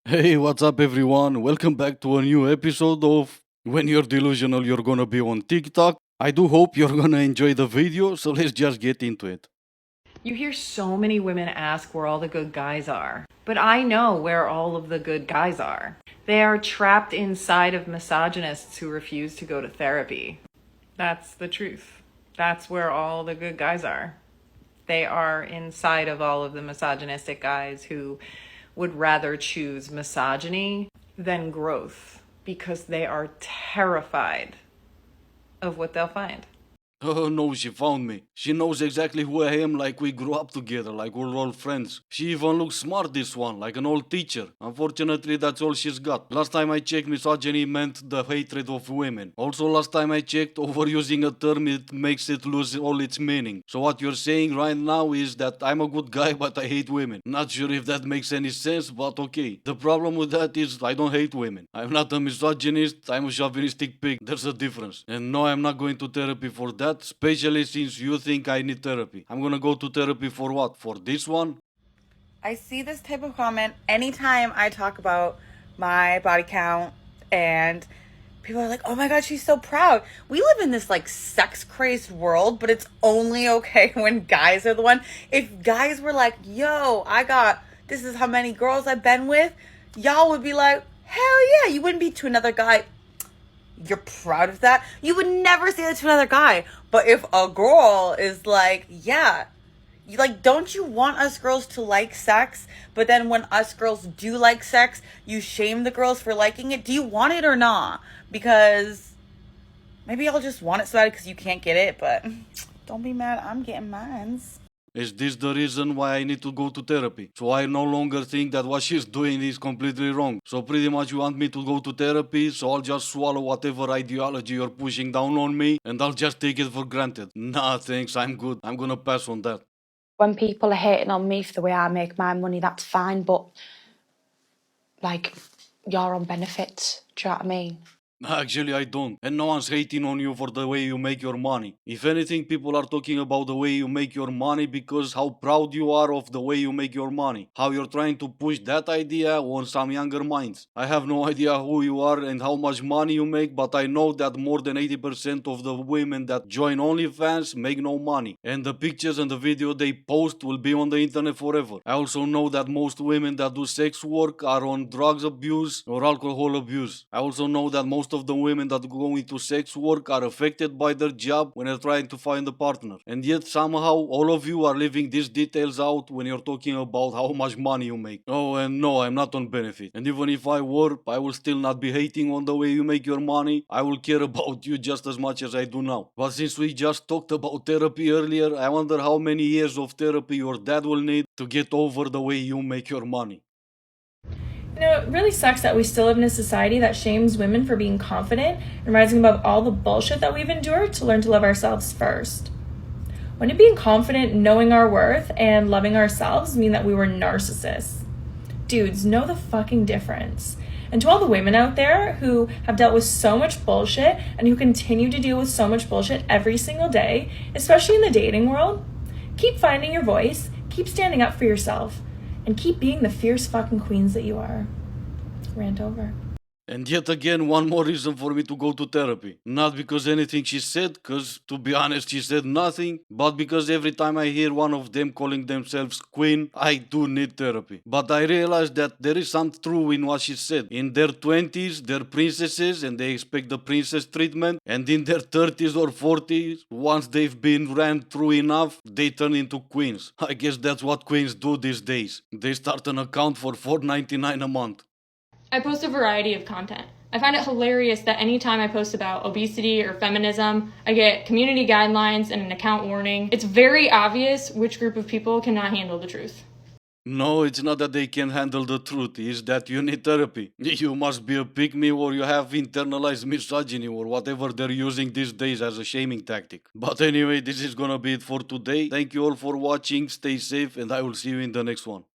Hey, what's up, everyone? Welcome back to a new episode of When You're Delusional, You're Gonna Be on TikTok. I do hope you're gonna enjoy the video, so let's just get into it. You hear so many women ask where all the good guys are, but I know where all of the good guys are. They are trapped inside of misogynists who refuse to go to therapy. That's the truth. That's where all the good guys are. They are inside of all of the misogynistic guys who would rather choose misogyny than growth because they are terrified of what they'll find. Oh no, she found me. She knows exactly who I am, like we grew up together, like we're all friends. She even looks smart, this one, like an old teacher. Unfortunately, that's all she's got. Last time I checked, misogyny meant the hatred of women. Also, last time I checked, overusing a term, it makes it lose all its meaning. So what you're saying right now is that I'm a good guy, but I hate women. Not sure if that makes any sense, but okay. The problem with that is I don't hate women. I'm not a misogynist, I'm a chauvinistic pig. There's a difference. And no, I'm not going to therapy for that, especially since you think I need therapy. I'm gonna go to therapy for what? For this one? I see this type of comment anytime I talk about my body count, and people are like, oh my God, she's so proud. We live in this like sex crazed world, but it's only okay when guys are the one. If guys were like, yo, this is how many girls I've been with, y'all would be like, hell yeah. You wouldn't be to another guy. You're proud of that. You would never say that to another guy. But if a girl is like, yeah, you like, don't you want us girls to like sex? But then when us girls do like sex, you shame the girls for liking it. Do you want it or not? Because maybe I'll just want it so bad because you can't get it. But don't be mad. I'm getting mines. Is this the reason why I need to go to therapy? So I no longer think that what she's doing is completely wrong. So pretty much you want me to go to therapy, so I'll just swallow whatever ideology you're pushing down on me and I'll just take it for granted. Nah, thanks, I'm good. I'm gonna pass on that. When people are hating on me for the way I make my money, that's fine, but like you're on benefits. Do you know what I mean? Actually, I don't. And no one's hating on you for the way you make your money. If anything, people are talking about the way you make your money because how proud you are of the way you make your money. How you're trying to push that idea on some younger minds. I have no idea who you are and how much money you make, but I know that more than 80% of the women that join OnlyFans make no money. And the pictures and the video they post will be on the internet forever. I also know that most women that do sex work are on drugs abuse or alcohol abuse. I also know that most of the women that go into sex work are affected by their job when they're trying to find a partner. And yet somehow all of you are leaving these details out when you're talking about how much money you make. Oh, and no, I'm not on benefit. And even if I were, I will still not be hating on the way you make your money. I will care about you just as much as I do now. But since we just talked about therapy earlier, I wonder how many years of therapy your dad will need to get over the way you make your money. It really sucks that we still live in a society that shames women for being confident and rising above all the bullshit that we've endured to learn to love ourselves first. When did being confident, knowing our worth, and loving ourselves mean that we were narcissists? Dudes, know the fucking difference. And to all the women out there who have dealt with so much bullshit and who continue to deal with so much bullshit every single day, especially in the dating world, keep finding your voice, keep standing up for yourself, and keep being the fierce fucking queens that you are. Rant over. And yet again, one more reason for me to go to therapy. Not because anything she said, because to be honest, she said nothing, but because every time I hear one of them calling themselves queen, I do need therapy. But I realized that there is some true in what she said. In their 20s, they're princesses and they expect the princess treatment, and in their 30s or 40s, once they've been ran through enough, they turn into queens. I guess that's what queens do these days. They start an account for $4.99 a month. I post a variety of content. I find it hilarious that anytime I post about obesity or feminism, I get community guidelines and an account warning. It's very obvious which group of people cannot handle the truth. No, it's not that they can handle the truth, it's that you need therapy. You must be a pick me or you have internalized misogyny or whatever they're using these days as a shaming tactic. But anyway, this is gonna be it for today. Thank you all for watching, stay safe, and I will see you in the next one.